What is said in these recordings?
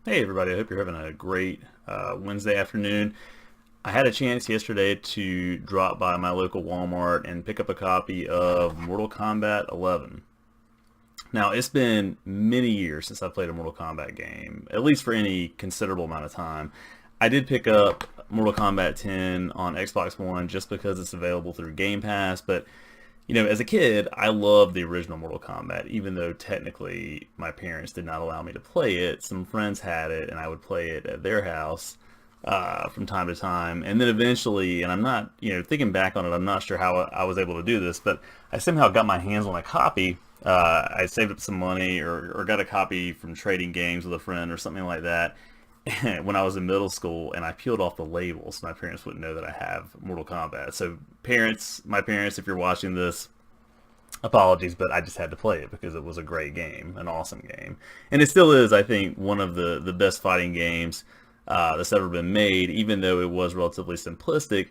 Hey everybody, I hope you're having a great Wednesday afternoon. I had a chance yesterday to drop by my local Walmart and pick up a copy of Mortal Kombat 11. Now, it's been many years since I played a Mortal Kombat game, at least for any considerable amount of time. I did pick up Mortal Kombat 10 on Xbox One just because it's available through Game Pass, but as a kid, I loved the original Mortal Kombat, even though technically my parents did not allow me to play it. Some friends had it, and I would play it at their house from time to time. And then eventually, and I'm not, thinking back on it, I'm not sure how I was able to do this, but I somehow got my hands on a copy. I saved up some money or got a copy from trading games with a friend or something like that when I was in middle school, and I peeled off the label so my parents wouldn't know that I have Mortal Kombat. So my parents, if you're watching this, apologies, but I just had to play it because it was a great game, an awesome game. And it still is, I think, one of the best fighting games that's ever been made, even though it was relatively simplistic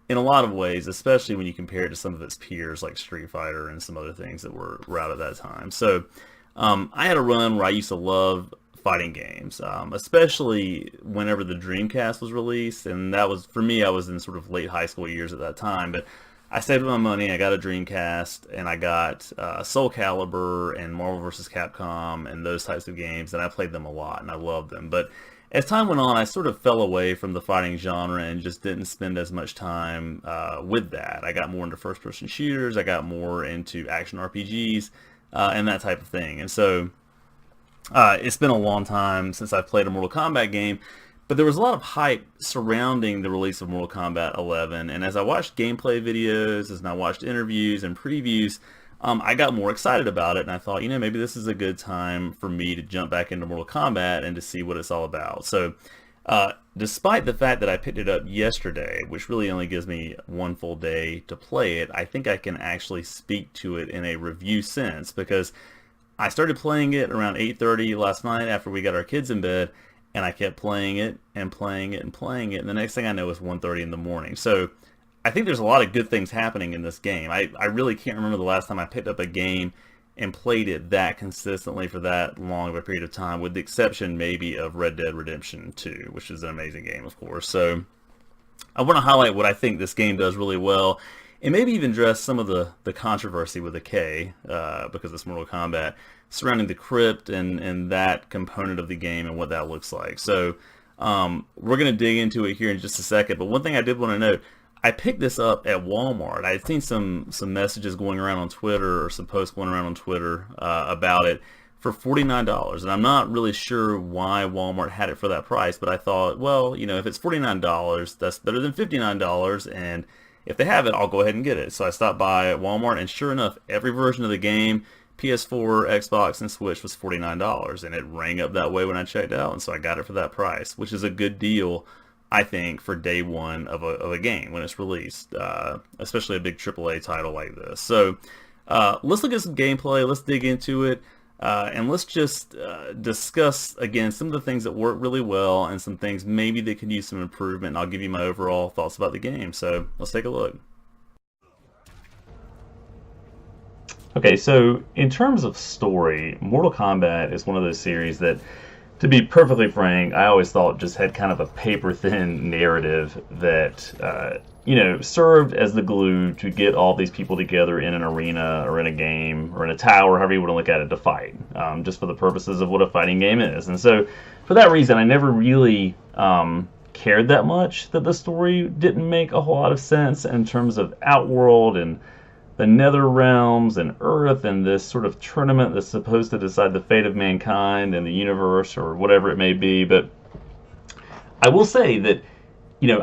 in a lot of ways, especially when you compare it to some of its peers like Street Fighter and some other things that were out at that time. So I had a run where I used to love fighting games, especially whenever the Dreamcast was released, and that was, for me, I was in sort of late high school years at that time, but I saved my money, I got a Dreamcast, and I got Soul Calibur and Marvel vs. Capcom and those types of games, and I played them a lot, and I loved them. But as time went on, I sort of fell away from the fighting genre and just didn't spend as much time with that. I got more into first-person shooters, I got more into action RPGs, and that type of thing. And so it's been a long time since I've played a Mortal Kombat game, but there was a lot of hype surrounding the release of Mortal Kombat 11, and as I watched gameplay videos, as I watched interviews and previews, I got more excited about it, and I thought, maybe this is a good time for me to jump back into Mortal Kombat and to see what it's all about. So, despite the fact that I picked it up yesterday, which really only gives me one full day to play it, I think I can actually speak to it in a review sense, because I started playing it around 8:30 last night after we got our kids in bed, and I kept playing it and playing it and playing it, and the next thing I know it's 1:30 in the morning. So I think there's a lot of good things happening in this game. I really can't remember the last time I picked up a game and played it that consistently for that long of a period of time, with the exception maybe of Red Dead Redemption 2, which is an amazing game, of course. So I want to highlight what I think this game does really well, and maybe even address some of the controversy with the K, because it's Mortal Kombat, surrounding the Krypt and that component of the game and what that looks like. So we're going to dig into it here in just a second, but one thing I did want to note, I picked this up at Walmart. I had seen some messages going around on Twitter, or some posts going around on Twitter about it, for $49, and I'm not really sure why Walmart had it for that price, but I thought, well, if it's $49, that's better than $59, and if they have it, I'll go ahead and get it. So I stopped by at Walmart, and sure enough, every version of the game, PS4, Xbox, and Switch, was $49, and it rang up that way when I checked out, and so I got it for that price, which is a good deal, I think, for day one of a game when it's released, especially a big AAA title like this. So let's look at some gameplay, let's dig into it, and let's just discuss, again, some of the things that work really well and some things maybe that could use some improvement, and I'll give you my overall thoughts about the game. So let's take a look. Okay, so in terms of story, Mortal Kombat is one of those series that, to be perfectly frank, I always thought just had kind of a paper-thin narrative that, served as the glue to get all these people together in an arena or in a game or in a tower, however you want to look at it, to fight, just for the purposes of what a fighting game is. And so, for that reason, I never really cared that much that the story didn't make a whole lot of sense in terms of Outworld and the Nether Realms and Earth and this sort of tournament that's supposed to decide the fate of mankind and the universe or whatever it may be. But I will say that,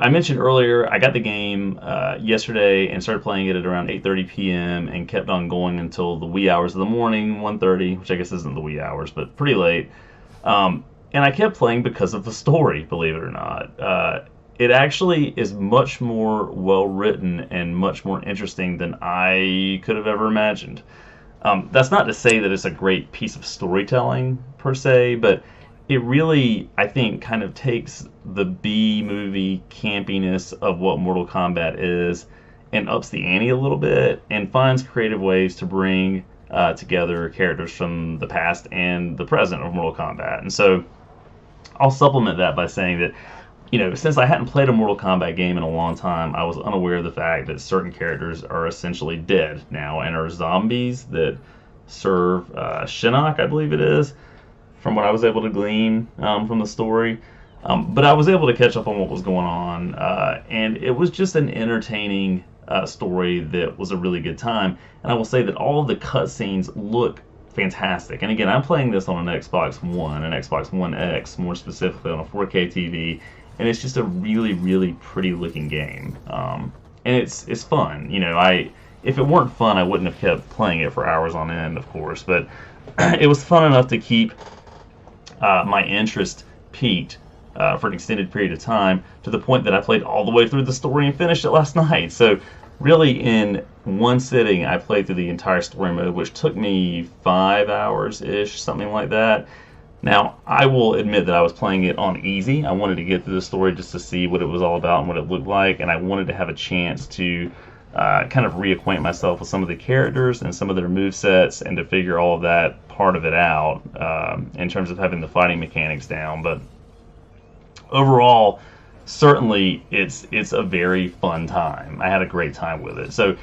I mentioned earlier, I got the game yesterday and started playing it at around 8:30 p.m. and kept on going until the wee hours of the morning, 1:30, which I guess isn't the wee hours, but pretty late. And I kept playing because of the story, believe it or not. It actually is much more well written and much more interesting than I could have ever imagined. That's not to say that it's a great piece of storytelling per se, but it really, I think, kind of takes the B-movie campiness of what Mortal Kombat is and ups the ante a little bit and finds creative ways to bring together characters from the past and the present of Mortal Kombat. And so I'll supplement that by saying that, since I hadn't played a Mortal Kombat game in a long time, I was unaware of the fact that certain characters are essentially dead now and are zombies that serve Shinnok, I believe it is, from what I was able to glean from the story. But I was able to catch up on what was going on, and it was just an entertaining story that was a really good time. And I will say that all of the cutscenes look fantastic. And again, I'm playing this on an Xbox One, an Xbox One X, more specifically on a 4K TV, and it's just a really, really pretty looking game. And it's fun. If it weren't fun, I wouldn't have kept playing it for hours on end, of course. But it was fun enough to keep my interest peaked for an extended period of time, to the point that I played all the way through the story and finished it last night. So really, in one sitting, I played through the entire story mode, which took me 5 hours-ish, something like that. Now, I will admit that I was playing it on easy. I wanted to get through the story just to see what it was all about and what it looked like, and I wanted to have a chance to kind of reacquaint myself with some of the characters and some of their movesets, and to figure all of that part of it out in terms of having the fighting mechanics down. But overall, certainly it's a very fun time. I had a great time with it. So,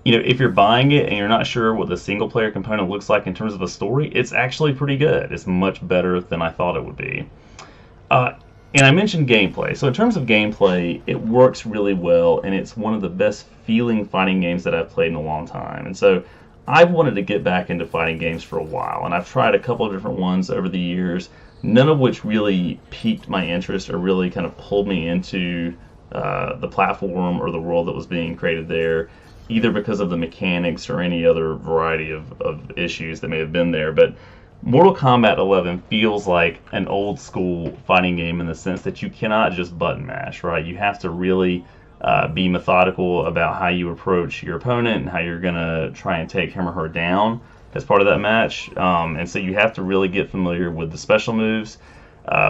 if you're buying it and you're not sure what the single player component looks like in terms of a story, it's actually pretty good. It's much better than I thought it would be. And I mentioned gameplay. So in terms of gameplay, it works really well, and it's one of the best feeling fighting games that I've played in a long time. And so I've wanted to get back into fighting games for a while, and I've tried a couple of different ones over the years, none of which really piqued my interest or really kind of pulled me into the platform or the world that was being created there, either because of the mechanics or any other variety of issues that may have been there. But Mortal Kombat 11 feels like an old school fighting game in the sense that you cannot just button mash, right? You have to really be methodical about how you approach your opponent and how you're going to try and take him or her down as part of that match. And so you have to really get familiar with the special moves,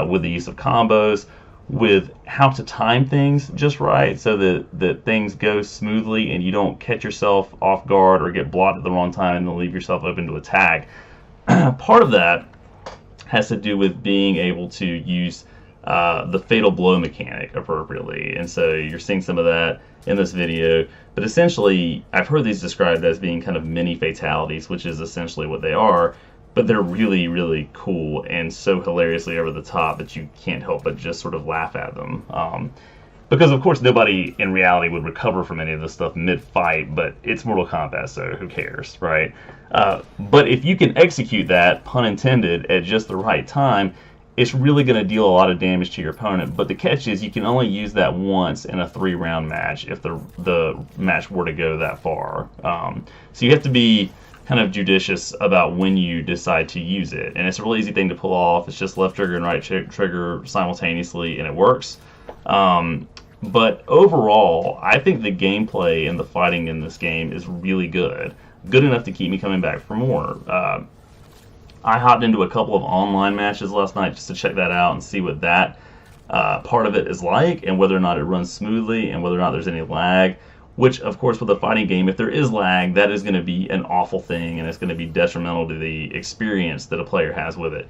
with the use of combos, with how to time things just right so that things go smoothly and you don't catch yourself off guard or get blocked at the wrong time and then leave yourself open to attack. Part of that has to do with being able to use the fatal blow mechanic appropriately, and so you're seeing some of that in this video. But essentially, I've heard these described as being kind of mini fatalities, which is essentially what they are, but they're really, really cool and so hilariously over the top that you can't help but just sort of laugh at them. Because, of course, nobody in reality would recover from any of this stuff mid-fight, but it's Mortal Kombat, so who cares, right? But if you can execute that, pun intended, at just the right time, it's really going to deal a lot of damage to your opponent. But the catch is you can only use that once in a 3-round match if the match were to go that far. So you have to be kind of judicious about when you decide to use it. And it's a really easy thing to pull off. It's just left trigger and right trigger simultaneously, and it works. But overall, I think the gameplay and the fighting in this game is really good. Good enough to keep me coming back for more. I hopped into a couple of online matches last night just to check that out and see what that part of it is like, and whether or not it runs smoothly, and whether or not there's any lag. Which, of course, with a fighting game, if there is lag, that is going to be an awful thing, and it's going to be detrimental to the experience that a player has with it.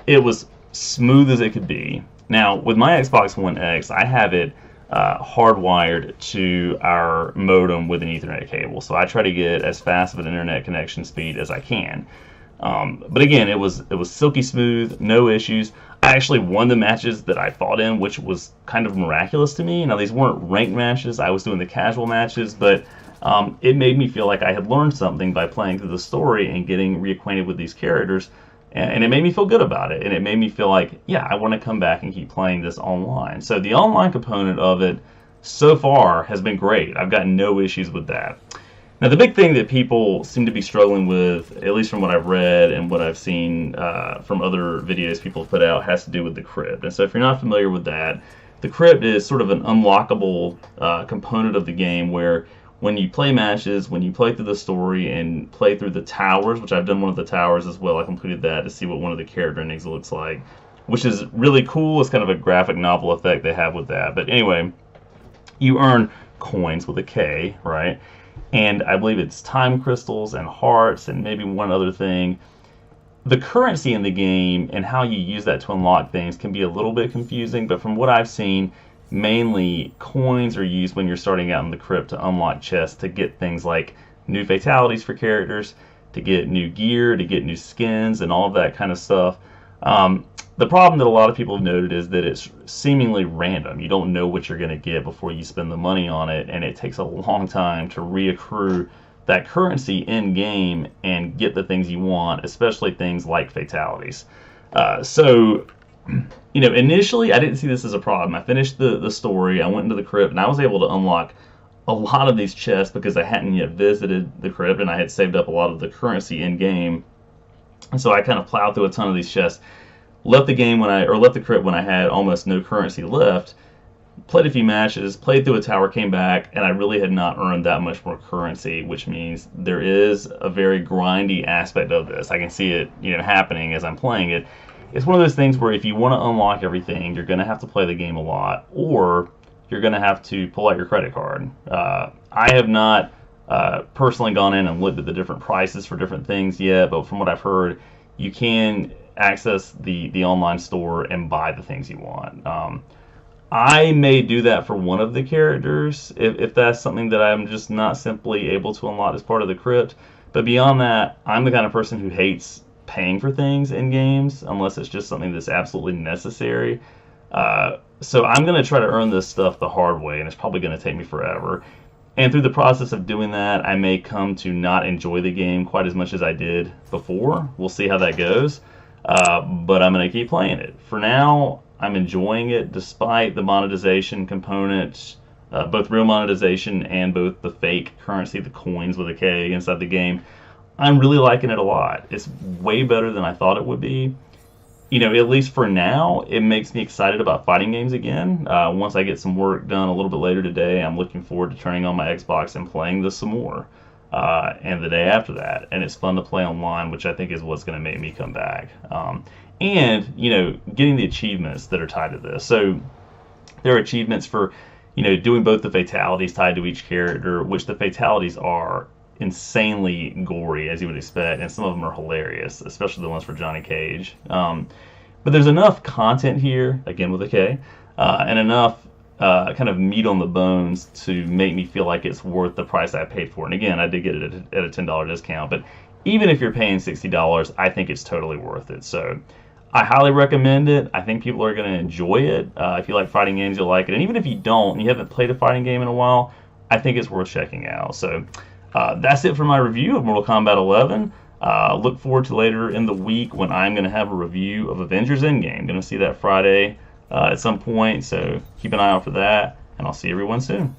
It was smooth as it could be. Now, with my Xbox One X, I have it hardwired to our modem with an Ethernet cable, so I try to get as fast of an internet connection speed as I can. But again, it was silky smooth, no issues. I actually won the matches that I fought in, which was kind of miraculous to me. Now, these weren't ranked matches. I was doing the casual matches, but it made me feel like I had learned something by playing through the story and getting reacquainted with these characters. And it made me feel good about it. And it made me feel like, yeah, I want to come back and keep playing this online. So the online component of it so far has been great. I've got no issues with that. Now, the big thing that people seem to be struggling with, at least from what I've read and what I've seen from other videos people put out, has to do with the Krypt. And so if you're not familiar with that, the Krypt is sort of an unlockable component of the game where when you play matches, when you play through the story and play through the towers, which I've done one of the towers as well, I completed that to see what one of the character endings looks like, which is really cool. It's kind of a graphic novel effect they have with that. But anyway, you earn coins with a K, right? And I believe it's time crystals and hearts and maybe one other thing. the currency in the game and how you use that to unlock things can be a little bit confusing, but from what I've seen, mainly coins are used when you're starting out in the crypt to unlock chests to get things like new fatalities for characters, to get new gear, to get new skins, and all of that kind of stuff. The problem that a lot of people have noted is that it's seemingly random. You don't know what you're going to get before you spend the money on it, and it takes a long time to reaccrue that currency in game and get the things you want, especially things like fatalities. So, initially I didn't see this as a problem. I finished the story, I went into the crypt, and I was able to unlock a lot of these chests because I hadn't yet visited the crypt and I had saved up a lot of the currency in game. And so I kind of plowed through a ton of these chests, left the crypt when I had almost no currency left, played a few matches, played through a tower, came back, and I really had not earned that much more currency, which means there is a very grindy aspect of this. I can see it, happening as I'm playing it. It's one of those things where if you want to unlock everything, you're going to have to play the game a lot, or you're going to have to pull out your credit card. I have not personally gone in and looked at the different prices for different things yet, but from what I've heard, you can access the online store and buy the things you want. I may do that for one of the characters if that's something that I'm just not simply able to unlock as part of the crypt. But beyond that, I'm the kind of person who hates paying for things in games unless it's just something that's absolutely necessary. So I'm going to try to earn this stuff the hard way, and it's probably going to take me forever. And through the process of doing that, I may come to not enjoy the game quite as much as I did before. We'll see how that goes. But I'm going to keep playing it. For now, I'm enjoying it despite the monetization components, both real monetization and both the fake currency, the coins with a K inside the game. I'm really liking it a lot. It's way better than I thought it would be. At least for now, it makes me excited about fighting games again. Once I get some work done a little bit later today, I'm looking forward to turning on my Xbox and playing this some more. And the day after that. And it's fun to play online, which I think is what's going to make me come back. And getting the achievements that are tied to this. So there are achievements for, doing both the fatalities tied to each character, which the fatalities are insanely gory, as you would expect, and some of them are hilarious, especially the ones for Johnny Cage. But there's enough content here, again with a K, and enough kind of meat on the bones to make me feel like it's worth the price I paid for it. And again, I did get it at a $10 discount, but even if you're paying $60, I think it's totally worth it. So I highly recommend it. I think people are going to enjoy it. If you like fighting games, you'll like it. And even if you don't, and you haven't played a fighting game in a while, I think it's worth checking out. So that's it for my review of Mortal Kombat 11. Look forward to later in the week when I'm going to have a review of Avengers Endgame. Going to see that Friday at some point, so keep an eye out for that, and I'll see everyone soon.